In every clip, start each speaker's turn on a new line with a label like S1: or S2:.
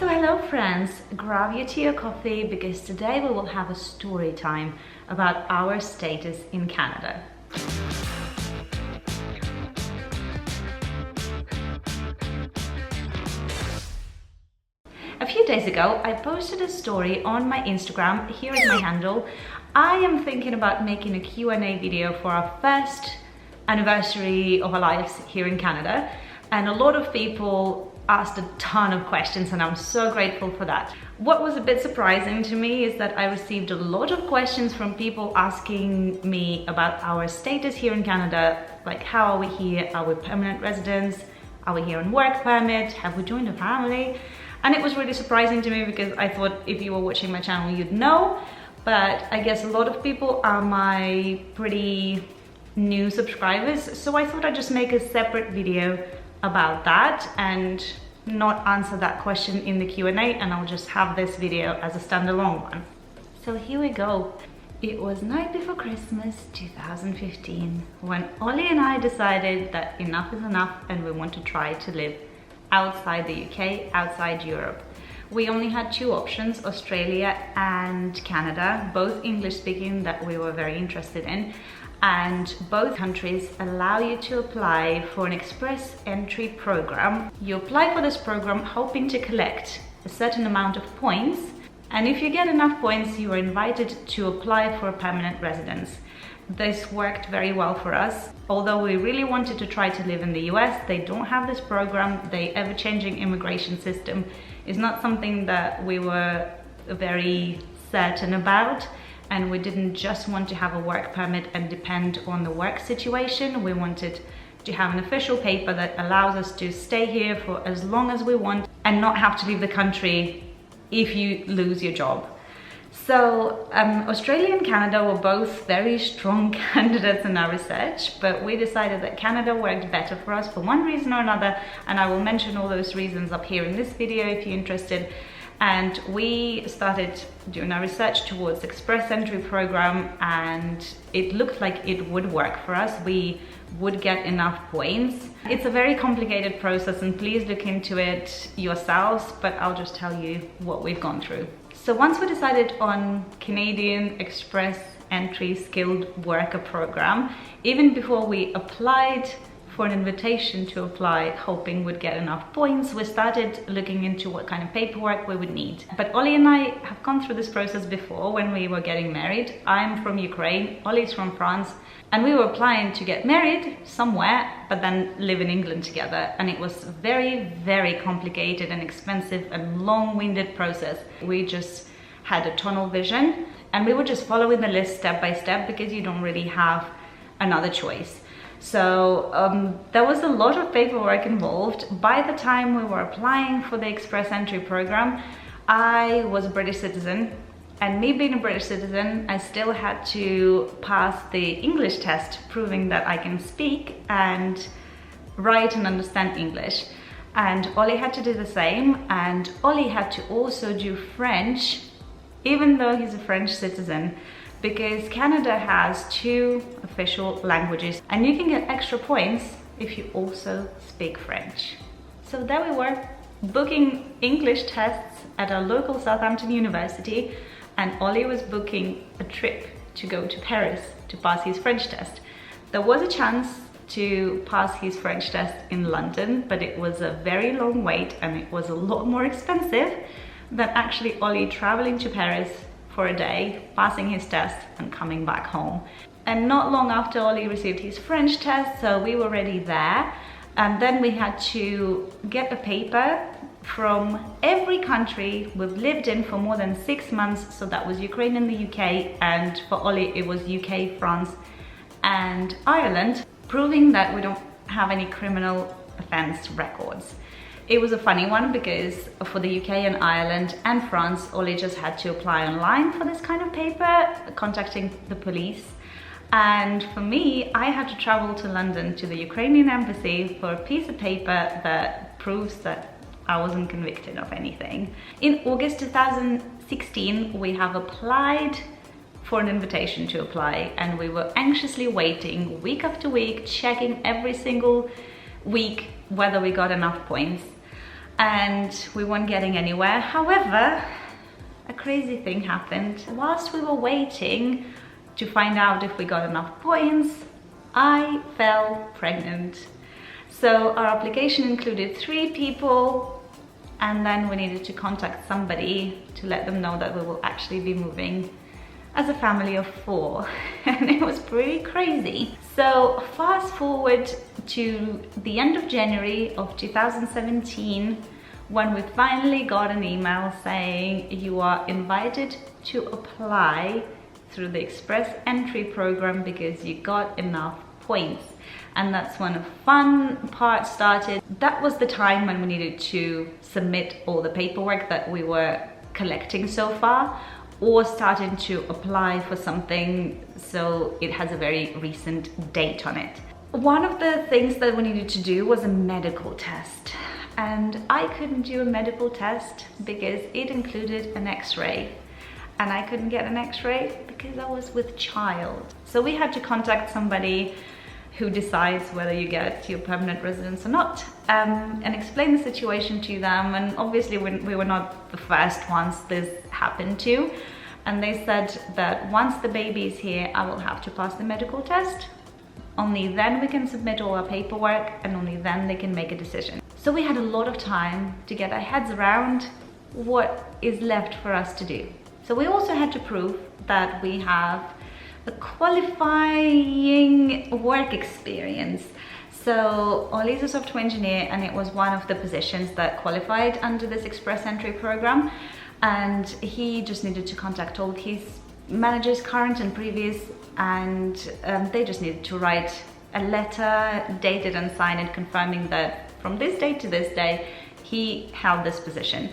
S1: So hello friends, grab your tea or coffee because today we will have a story time about our status in Canada. A few days ago, I posted a story on my Instagram. Here is my handle. I am thinking about making a Q&A video for our first anniversary of our lives here in Canada. And a lot of people asked a ton of questions and I'm so grateful for that. What was a bit surprising to me is that I received a lot of questions from people asking me about our status here in Canada, like how are we here, are we permanent residents, are we here on work permit, have we joined a family? And it was really surprising to me because I thought if you were watching my channel you'd know, but I guess a lot of people are my pretty new subscribers, so I thought I'd just make a separate video about that and not answer that question in the Q&A, and I'll just have this video as a standalone one. So here we go. It was night before Christmas 2015 when Ollie and I decided that enough is enough and we want to try to live outside the UK, outside Europe. We only had two options, Australia and Canada, both English speaking, that we were very interested in. And both countries allow you to apply for an express entry program. You apply for this program hoping to collect a certain amount of points, and if you get enough points you are invited to apply for a permanent residence. This worked very well for us. Although we really wanted to try to live in the US, they don't have this program. The ever-changing immigration system is not something that we were very certain about. And we didn't just want to have a work permit and depend on the work situation. We wanted to have an official paper that allows us to stay here for as long as we want and not have to leave the country if you lose your job. So Australia and Canada were both very strong candidates in our research, but we decided that Canada worked better for us for one reason or another, and I will mention all those reasons up here in this video if you're interested. And we started doing our research towards express entry program, and it looked like it would work for us. We would get enough points. It's a very complicated process and please look into it yourselves, but I'll just tell you what we've gone through. So once we decided on Canadian express entry skilled worker program, even before we applied for an invitation to apply, hoping we'd get enough points, we started looking into what kind of paperwork we would need. But Ollie and I have gone through this process before when we were getting married. I'm from Ukraine, Ollie's from France, and we were applying to get married somewhere, but then live in England together. And it was very, very complicated and expensive and long-winded process. We just had a tunnel vision and we were just following the list step by step because you don't really have another choice. So there was a lot of paperwork involved. By the time we were applying for the express entry program, I was a British citizen, and me being a British citizen, I still had to pass the English test, proving that I can speak and write and understand English. And Ollie had to do the same, and Ollie had to also do French, even though he's a French citizen, because Canada has two official languages and you can get extra points if you also speak French. So there we were, booking English tests at our local Southampton University, and Ollie was booking a trip to go to Paris to pass his French test. There was a chance to pass his French test in London, but it was a very long wait and it was a lot more expensive than actually Ollie traveling to Paris for a day, passing his test and coming back home. And not long after Ollie received his French test, so we were already there, and then we had to get a paper from every country we've lived in for more than 6 months. So that was Ukraine and the UK, and for Ollie it was UK, France and Ireland, proving that we don't have any criminal offense records. It was a funny one because for the UK and Ireland and France, Ollie just had to apply online for this kind of paper, contacting the police. And for me, I had to travel to London to the Ukrainian embassy for a piece of paper that proves that I wasn't convicted of anything. In August 2016, we have applied for an invitation to apply, and we were anxiously waiting week after week, checking every single week whether we got enough points. and we weren't getting anywhere. However, a crazy thing happened. Whilst we were waiting to find out if we got enough points, I fell pregnant. So our application included 3 people, and then we needed to contact somebody to let them know that we will actually be moving as a family of 4. And it was pretty crazy. So fast forward to the end of January of 2017, when we finally got an email saying you are invited to apply through the express entry program because you got enough points. And that's when the fun part started. That was the time when we needed to submit all the paperwork that we were collecting so far, or starting to apply for something so it has a very recent date on it. One of the things that we needed to do was a medical test. And I couldn't do a medical test because it included an X-ray. And I couldn't get an X-ray because I was with child. So we had to contact somebody who decides whether you get your permanent residence or not, and explain the situation to them. And obviously we were not the first ones this happened to. And they said that once the baby is here, I will have to pass the medical test. Only then we can submit all our paperwork, and only then they can make a decision. So we had a lot of time to get our heads around what is left for us to do. So we also had to prove that we have a qualifying work experience. So Oli is a software engineer, and it was one of the positions that qualified under this express entry program. And he just needed to contact all his managers, current and previous, and they just needed to write a letter, dated and signed, confirming that from this date to this day, he held this position.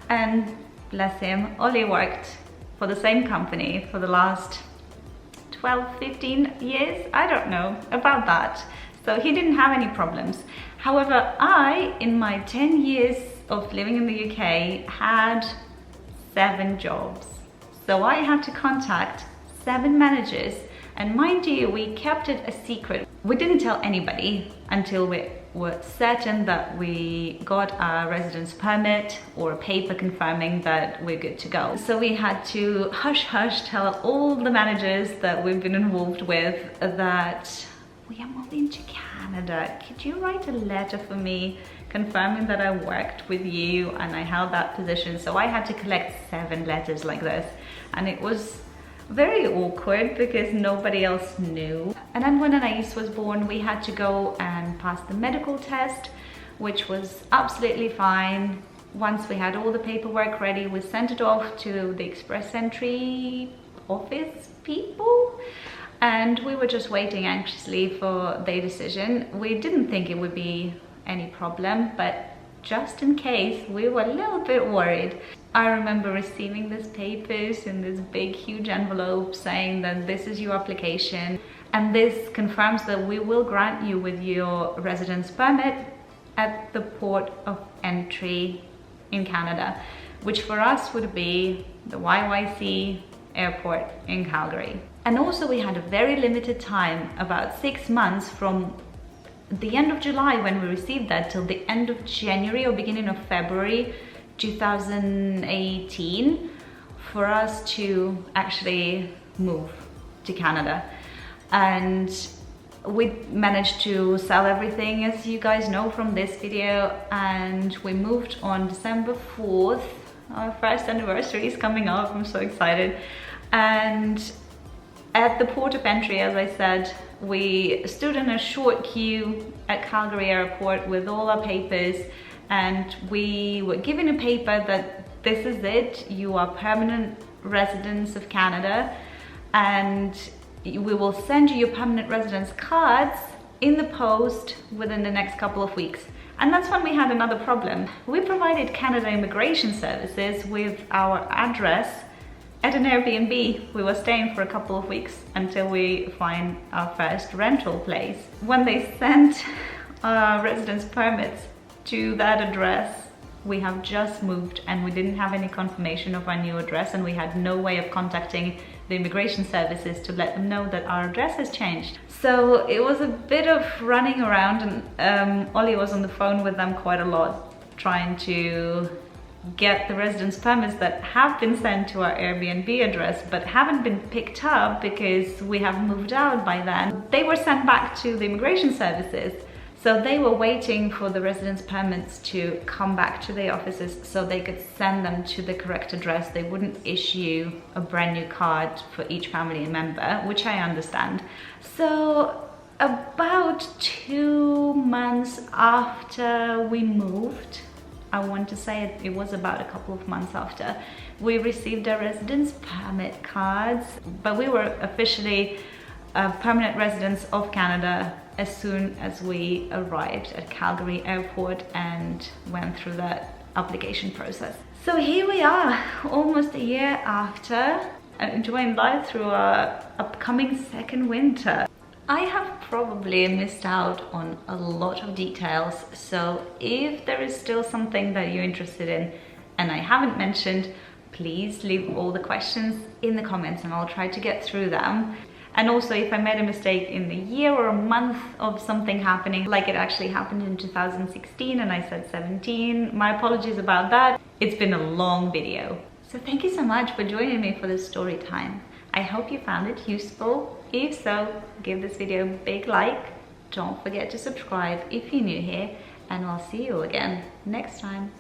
S1: And bless him, Oli worked for the same company for the last 12, 15 years, I don't know about that. So he didn't have any problems. However, I, in my 10 years of living in the UK, had 7 jobs. So I had to contact 7 managers, and mind you, we kept it a secret. We didn't tell anybody until we were certain that we got a residence permit or a paper confirming that we're good to go. So we had to hush tell all the managers that we've been involved with that we are moving to Canada. Could you write a letter for me confirming that I worked with you and I held that position? So I had to collect 7 letters like this, and it was very awkward because nobody else knew. And then when Anais was born, we had to go and pass the medical test, which was absolutely fine. Once we had all the paperwork ready, we sent it off to the express entry office people, and we were just waiting anxiously for their decision. We didn't think it would be any problem, but just in case, we were a little bit worried. I remember receiving these papers in this big, huge envelope saying that this is your application, and this confirms that we will grant you with your residence permit at the port of entry in Canada, which for us would be the YYC airport in Calgary. And also we had a very limited time, about 6 months from the end of July when we received that till the end of January or beginning of February 2018 for us to actually move to Canada. And we managed to sell everything, as you guys know from this video, and we moved on December 4th. Our first anniversary is coming up, I'm so excited. And at the port of entry, as I said, we stood in a short queue at Calgary airport with all our papers, and we were given a paper that this is it, you are permanent residents of Canada, and we will send you your permanent residence cards in the post within the next couple of weeks. And that's when we had another problem. We provided Canada Immigration Services with our address at an Airbnb. We were staying for a couple of weeks until we find our first rental place. When they sent our residence permits to that address, we have just moved and we didn't have any confirmation of our new address, and we had no way of contacting the immigration services to let them know that our address has changed. So it was a bit of running around, and Oli was on the phone with them quite a lot. trying to get the residence permits that have been sent to our Airbnb address but haven't been picked up because we have moved out by then. They were sent back to the immigration services. So they were waiting for the residence permits to come back to the offices so they could send them to the correct address. They wouldn't issue a brand new card for each family member, which I understand. So about 2 months after we moved, I want to say it was about a couple of months after, we received our residence permit cards, but we were officially permanent residents of Canada as soon as we arrived at Calgary airport and went through that application process. So here we are, almost a year after, enjoying life through our upcoming second winter. I have probably missed out on a lot of details, so if there is still something that you're interested in and I haven't mentioned, please leave all the questions in the comments and I'll try to get through them. And also, if I made a mistake in the year or a month of something happening, like it actually happened in 2016 and I said 17, my apologies about that. It's been a long video. So thank you so much for joining me for this story time. I hope you found it useful. If so, give this video a big like. Don't forget to subscribe if you're new here, and I'll see you again next time.